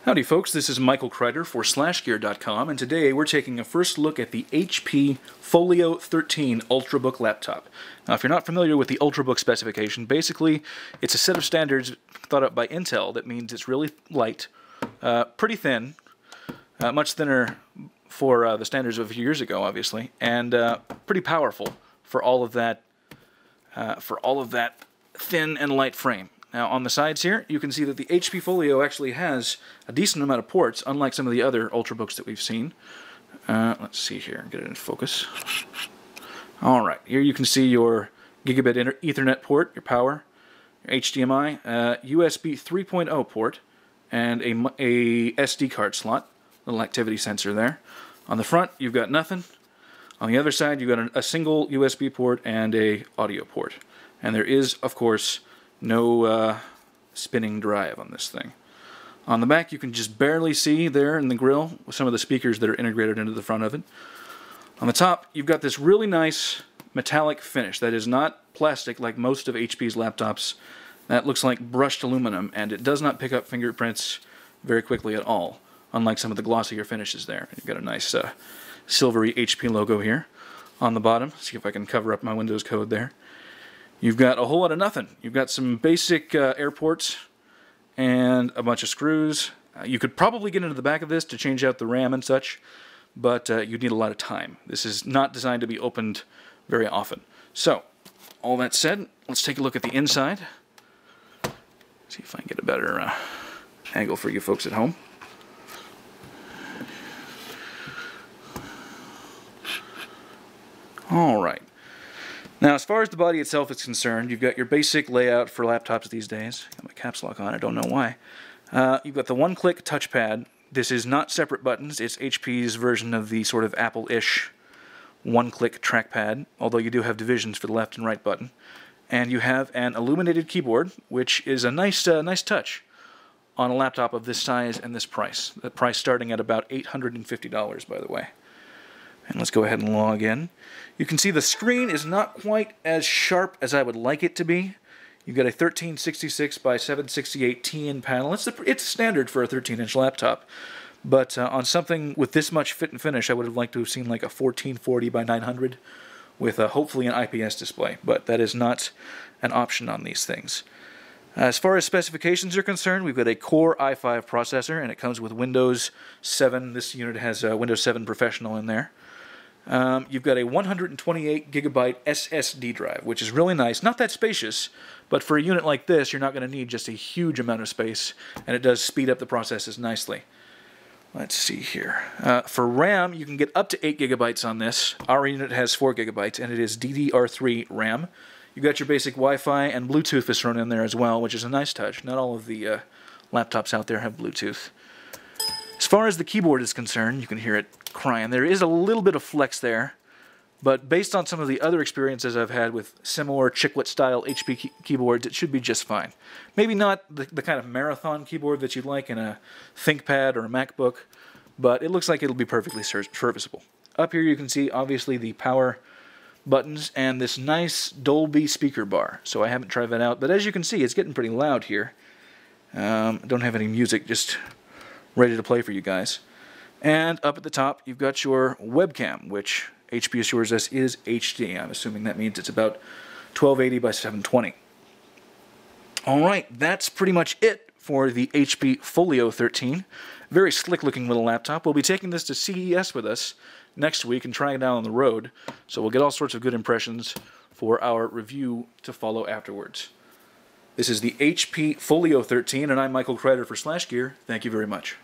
Howdy folks, this is Michael Kreider for SlashGear.com, and today we're taking a first look at the HP Folio 13 Ultrabook laptop. Now if you're not familiar with the Ultrabook specification, basically it's a set of standards thought up by Intel that means it's really light, pretty thin, much thinner for the standards of a few years ago obviously, and pretty powerful for all of that thin and light frame. Now on the sides here, you can see that the HP Folio actually has a decent amount of ports, unlike some of the other Ultrabooks that we've seen. Let's see here, get it in focus. Alright, here you can see your gigabit Ethernet port, your power, your HDMI, USB 3.0 port, and a SD card slot, little activity sensor there. On the front, you've got nothing. On the other side, you've got a single USB port and a audio port. And there is, of course, no spinning drive on this thing. On the back you can just barely see there in the grill with some of the speakers that are integrated into the front of it. On the top you've got this really nice metallic finish that is not plastic like most of HP's laptops. That looks like brushed aluminum, and it does not pick up fingerprints very quickly at all, unlike some of the glossier finishes there. You've got a nice Silvery HP logo here on the bottom. See if I can cover up my Windows code there. You've got a whole lot of nothing. You've got some basic air ports and a bunch of screws. You could probably get into the back of this to change out the RAM and such, but you'd need a lot of time. This is not designed to be opened very often. So, all that said, let's take a look at the inside. See if I can get a better angle for you folks at home. All right. Now, as far as the body itself is concerned, you've got your basic layout for laptops these days. Got my caps lock on, I don't know why. You've got the one-click touchpad. This is not separate buttons. It's HP's version of the sort of Apple-ish one-click trackpad, although you do have divisions for the left and right button. And you have an illuminated keyboard, which is a nice touch on a laptop of this size and this price. The price starting at about $850, by the way. And let's go ahead and log in. You can see the screen is not quite as sharp as I would like it to be. You've got a 1366 by 768 TN panel. It's standard for a 13-inch laptop. But on something with this much fit and finish, I would have liked to have seen like a 1440 by 900 with hopefully an IPS display. But that is not an option on these things. As far as specifications are concerned, we've got a Core i5 processor, and it comes with Windows 7. This unit has Windows 7 Professional in there. You've got a 128 gigabyte SSD drive, which is really nice. Not that spacious, but for a unit like this, you're not going to need just a huge amount of space, and it does speed up the processes nicely. Let's see here. For RAM, you can get up to 8 gigabytes on this. Our unit has 4 gigabytes, and it is DDR3 RAM. You've got your basic Wi-Fi, and Bluetooth is thrown in there as well, which is a nice touch. Not all of the laptops out there have Bluetooth. As far as the keyboard is concerned, you can hear it crying. There is a little bit of flex there, but based on some of the other experiences I've had with similar chiclet-style HP keyboards, it should be just fine. Maybe not the kind of marathon keyboard that you'd like in a ThinkPad or a MacBook, but it looks like it'll be perfectly serviceable. Up here you can see, obviously, the power buttons and this nice Dolby speaker bar. So I haven't tried that out, but as you can see, it's getting pretty loud here. I don't have any music, just ready to play for you guys. And up at the top, you've got your webcam, which HP assures us is HD. I'm assuming that means it's about 1280 by 720. Alright, that's pretty much it for the HP Folio 13. Very slick-looking little laptop. We'll be taking this to CES with us next week and trying it out on the road, so we'll get all sorts of good impressions for our review to follow afterwards. This is the HP Folio 13, and I'm Michael Kreider for SlashGear. Thank you very much.